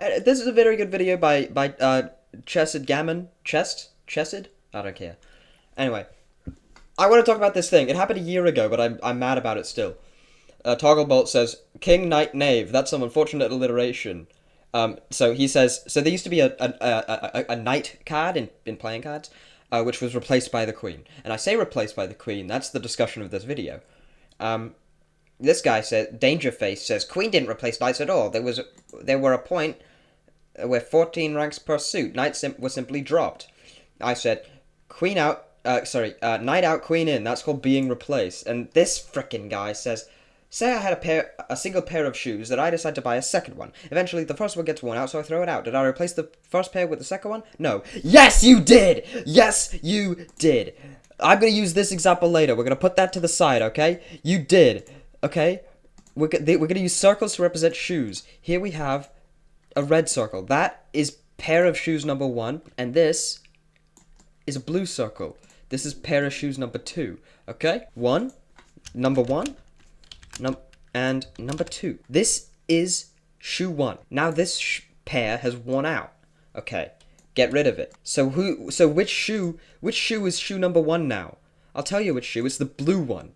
This is a very good video by Chesed Gammon. Chesed? I don't care. Anyway, I want to talk about this thing. It happened a year ago, but I'm mad about it still. Togglebolt says, King, Knight, Knave. That's some unfortunate alliteration. So he says, so there used to be a knight card in playing cards, which was replaced by the queen. And I say replaced by the queen, that's the discussion of this video. This guy said, Dangerface says, queen didn't replace knights at all. There were a point where 14 ranks per suit. Knights were simply dropped. I said, queen out, knight out, queen in. That's called being replaced. And this frickin' guy says, say I had a single pair of shoes that I decide to buy a second one. Eventually, the first one gets worn out, so I throw it out. Did I replace the first pair with the second one? No. Yes, you did! Yes, you did. I'm going to use this example later. We're going to put that to the side, okay? You did, okay? We're going to use circles to represent shoes. Here we have a red circle. That is pair of shoes number 1, and this is a blue circle. This is pair of shoes number 2, okay? Number 1. And number 2. This is shoe 1. Now this pair has worn out. Okay, get rid of it. So which shoe is shoe number 1 now? I'll tell you which shoe. It's the blue one.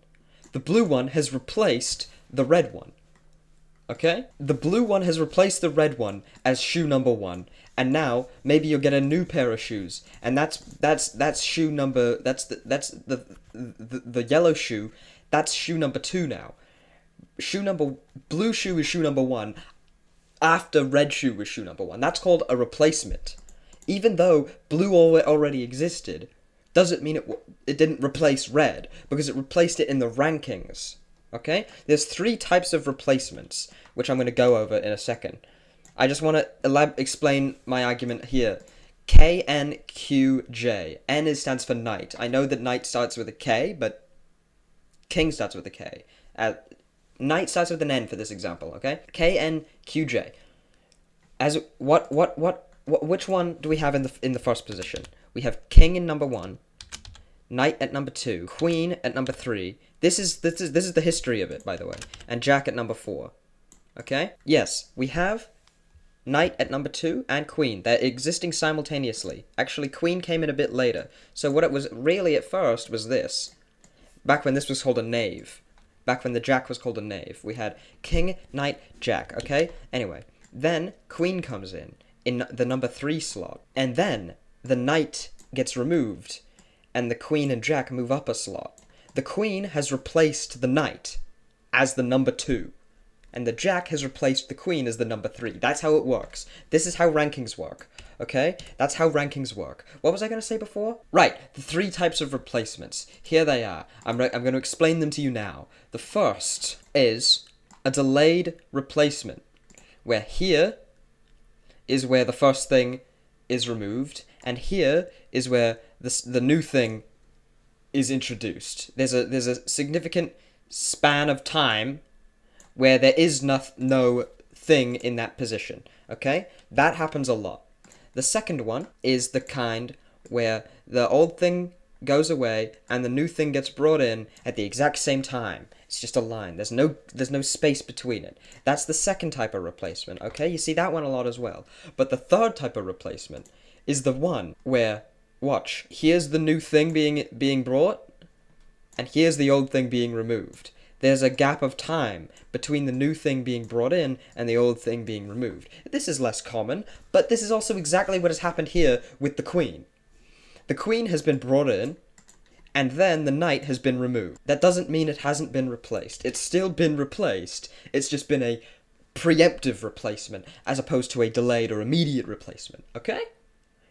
The blue one has replaced the red one. Okay? The blue one has replaced the red one as shoe number 1. And now maybe you'll get a new pair of shoes. And that's shoe number the yellow shoe. That's shoe number 2 now. Blue shoe is shoe number 1 after red shoe was shoe number 1. That's called a replacement. Even though blue already existed, doesn't mean it didn't replace red, because it replaced it in the rankings. Okay? There's 3 types of replacements, which I'm going to go over in a second. I just want to explain my argument here. KNQJ. N stands for knight. I know that knight starts with a K, but king starts with a K. Knight starts with an N for this example, okay? KNQJ. As which one do we have in the first position? We have king in number 1, knight at number 2, queen at number 3. This is the history of it, by the way. And jack at number 4. Okay? Yes, we have knight at number 2 and queen. They're existing simultaneously. Actually, queen came in a bit later. So what it was really at first was this. Back when this was called a knave. Back when the jack was called a knave. We had king, knight, jack, okay? Anyway, then queen comes in the number 3 slot. And then the knight gets removed, and the queen and jack move up a slot. The queen has replaced the knight as the number 2. And the jack has replaced the queen as the number 3. That's how it works. This is how rankings work. Okay? That's how rankings work. What was I going to say before? Right, the 3 types of replacements. Here they are. I'm going to explain them to you now. The first is a delayed replacement, where here is where the first thing is removed, and here is where the new thing is introduced. There's a significant span of time where there is no thing in that position. Okay? That happens a lot. The second one is the kind where the old thing goes away and the new thing gets brought in at the exact same time. It's just a line. There's no space between it. That's the second type of replacement, okay? You see that one a lot as well. But the third type of replacement is the one where, watch, here's the new thing being brought, and here's the old thing being removed. There's a gap of time between the new thing being brought in and the old thing being removed. This is less common, but this is also exactly what has happened here with the queen. The queen has been brought in, and then the knight has been removed. That doesn't mean it hasn't been replaced. It's still been replaced. It's just been a preemptive replacement, as opposed to a delayed or immediate replacement. Okay?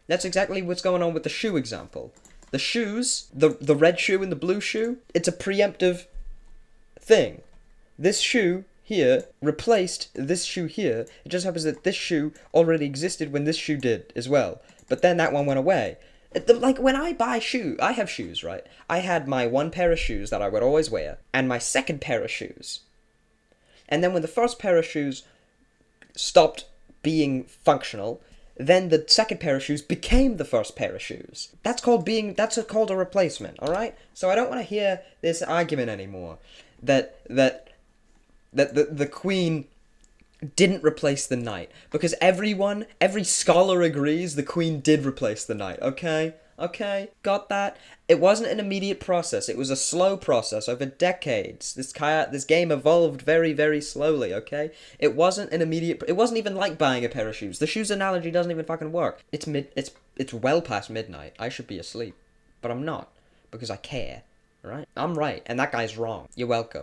That's exactly what's going on with the shoe example. The shoes, the red shoe and the blue shoe, it's a preemptive thing. This shoe here replaced this shoe here. It just happens that this shoe already existed when this shoe did as well. But then that one went away. Like, when I buy shoes, I have shoes, right? I had my one pair of shoes that I would always wear, and my second pair of shoes. And then when the first pair of shoes stopped being functional, then the second pair of shoes became the first pair of shoes. That's called a replacement, alright? So I don't want to hear this argument anymore that the queen didn't replace the knight. Because every scholar agrees the queen did replace the knight, okay? Okay, got that? It wasn't an immediate process. It was a slow process over decades. This game evolved very, very slowly, okay? It wasn't an immediate... It wasn't even like buying a pair of shoes. The shoes analogy doesn't even fucking work. It's well past midnight. I should be asleep. But I'm not. Because I care, alright? I'm right, and that guy's wrong. You're welcome.